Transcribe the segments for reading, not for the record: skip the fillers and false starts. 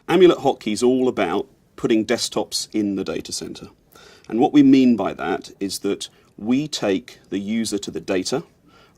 Amulet Hotkey is all about putting desktops in the data center. And what we mean by that is that we take the user to the data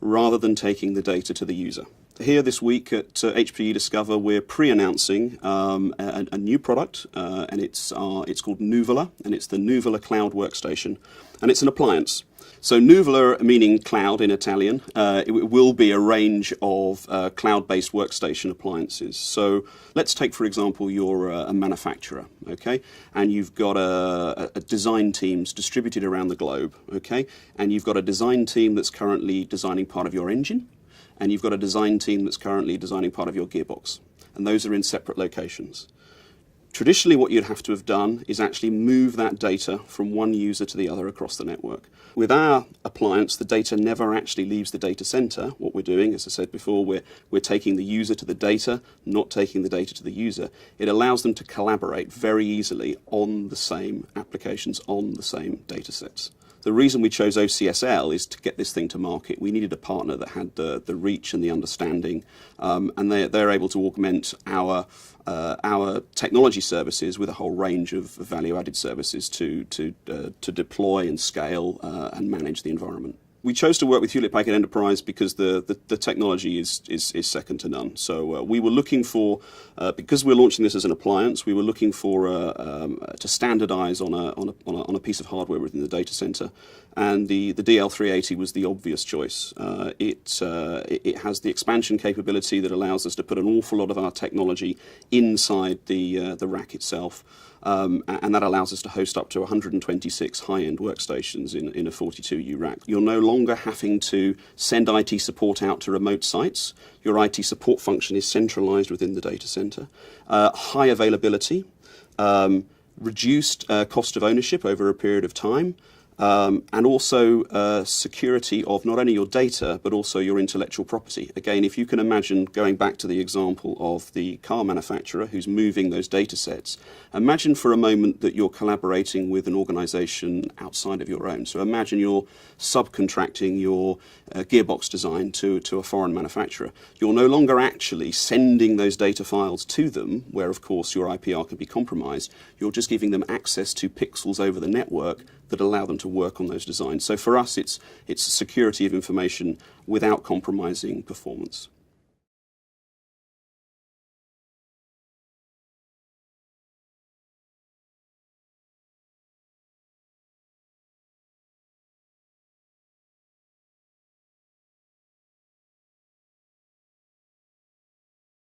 rather than taking the data to the user. Here this week at HPE Discover, we're pre-announcing a new product, and it's called Nuvola, and it's the Nuvola Cloud Workstation, and it's an appliance. So Nuvola, meaning cloud in Italian, it will be a range of cloud-based workstation appliances. So let's take, for example, you're a manufacturer, okay, and you've got a design teams distributed around the globe, okay, and you've got a design team that's currently designing part of your engine, and you've got a design team that's currently designing part of your gearbox, and those are in separate locations. Traditionally, what you'd have to have done is actually move that data from one user to the other across the network. With our appliance, the data never actually leaves the data center. What we're doing, as I said before, we're taking the user to the data, not taking the data to the user. It allows them to collaborate very easily on the same applications, on the same data sets. The reason we chose OCSL is to get this thing to market. We needed a partner that had the reach and the understanding, and they're able to augment our technology services with a whole range of value-added services to deploy and scale and manage the environment. We chose to work with Hewlett Packard Enterprise because the technology is second to none. So we were looking for, because we're launching this as an appliance, we were looking for to standardize on a piece of hardware within the data center, and the DL380 was the obvious choice. It has the expansion capability that allows us to put an awful lot of our technology inside the rack itself. And that allows us to host up to 126 high-end workstations in a 42U rack. You're no longer having to send IT support out to remote sites. Your IT support function is centralized within the data center. High availability, reduced cost of ownership over a period of time, and also security of not only your data, but also your intellectual property. Again, if you can imagine going back to the example of the car manufacturer who's moving those data sets, imagine for a moment that you're collaborating with an organization outside of your own. So imagine you're subcontracting your gearbox design to a foreign manufacturer. You're no longer actually sending those data files to them, where of course your IPR can be compromised. You're just giving them access to pixels over the network that allow them to work on those designs. So for us, it's security of information without compromising performance.